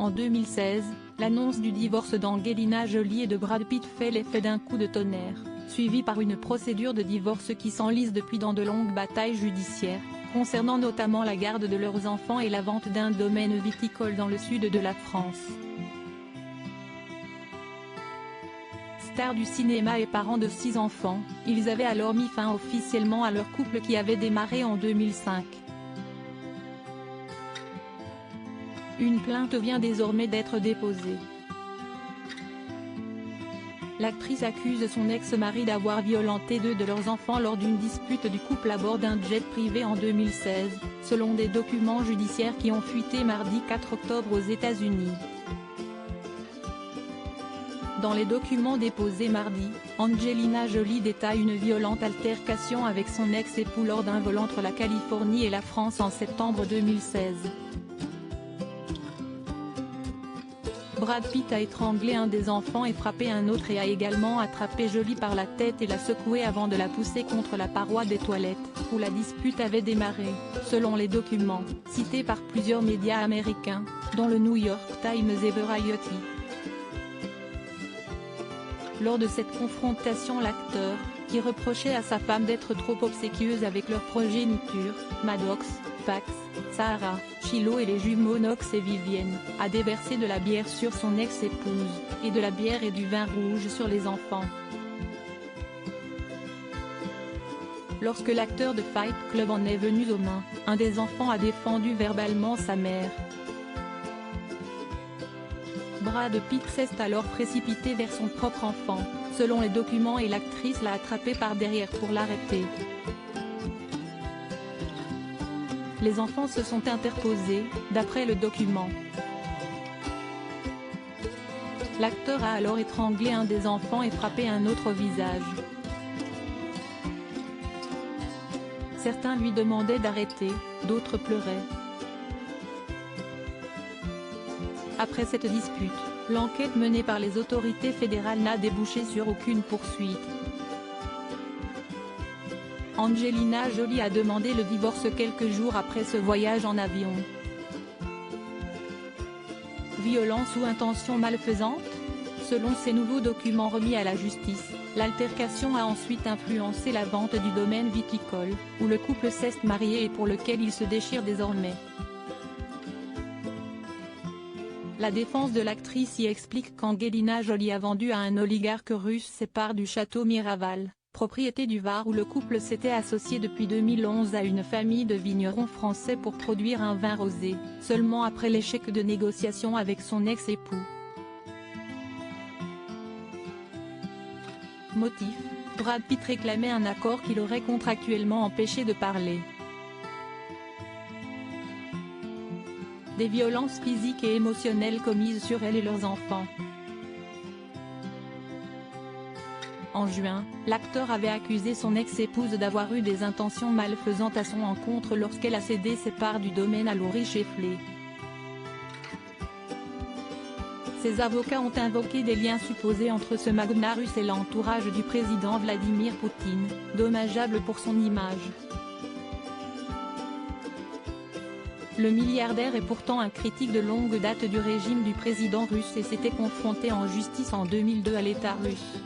En 2016, l'annonce du divorce d'Angelina Jolie et de Brad Pitt fait l'effet d'un coup de tonnerre, suivi par une procédure de divorce qui s'enlise depuis dans de longues batailles judiciaires, concernant notamment la garde de leurs enfants et la vente d'un domaine viticole dans le sud de la France. Stars du cinéma et parents de 6 enfants, ils avaient alors mis fin officiellement à leur couple qui avait démarré en 2005. Une plainte vient désormais d'être déposée. L'actrice accuse son ex-mari d'avoir violenté 2 de leurs enfants lors d'une dispute du couple à bord d'un jet privé en 2016, selon des documents judiciaires qui ont fuité mardi 4 octobre aux États-Unis. Dans les documents déposés mardi, Angelina Jolie détaille une violente altercation avec son ex-époux lors d'un vol entre la Californie et la France en septembre 2016. Brad Pitt a étranglé un des enfants et frappé un autre et a également attrapé Jolie par la tête et l'a secouée avant de la pousser contre la paroi des toilettes, où la dispute avait démarré, selon les documents, cités par plusieurs médias américains, dont le New York Times et Variety. Lors de cette confrontation, l'acteur, qui reprochait à sa femme d'être trop obséquieuse avec leur progéniture, Maddox, Pax, Sarah, Shiloh et les jumeaux Knox et Vivienne, a déversé de la bière sur son ex-épouse, et de la bière et du vin rouge sur les enfants. Lorsque l'acteur de Fight Club en est venu aux mains, un des enfants a défendu verbalement sa mère. Brad Pitt s'est alors précipité vers son propre enfant, selon les documents, et l'actrice l'a attrapé par derrière pour l'arrêter. Les enfants se sont interposés, d'après le document. L'acteur a alors étranglé un des enfants et frappé un autre au visage. Certains lui demandaient d'arrêter, d'autres pleuraient. Après cette dispute, l'enquête menée par les autorités fédérales n'a débouché sur aucune poursuite. Angelina Jolie a demandé le divorce quelques jours après ce voyage en avion. Violence ou intention malfaisante? Selon ces nouveaux documents remis à la justice, l'altercation a ensuite influencé la vente du domaine viticole, où le couple s'est marié et pour lequel il se déchire désormais. La défense de l'actrice y explique qu'Angelina Jolie a vendu à un oligarque russe ses parts du château Miraval, propriété du Var où le couple s'était associé depuis 2011 à une famille de vignerons français pour produire un vin rosé, seulement après l'échec de négociations avec son ex-époux. Motif: Brad Pitt réclamait un accord qui l'aurait contractuellement empêché de parler. Des violences physiques et émotionnelles commises sur elle et leurs enfants. En juin, l'acteur avait accusé son ex-épouse d'avoir eu des intentions malfaisantes à son encontre lorsqu'elle a cédé ses parts du domaine à Lori Shefley. Ses avocats ont invoqué des liens supposés entre ce magnat russe et l'entourage du président Vladimir Poutine, dommageables pour son image. Le milliardaire est pourtant un critique de longue date du régime du président russe et s'était confronté en justice en 2002 à l'État russe.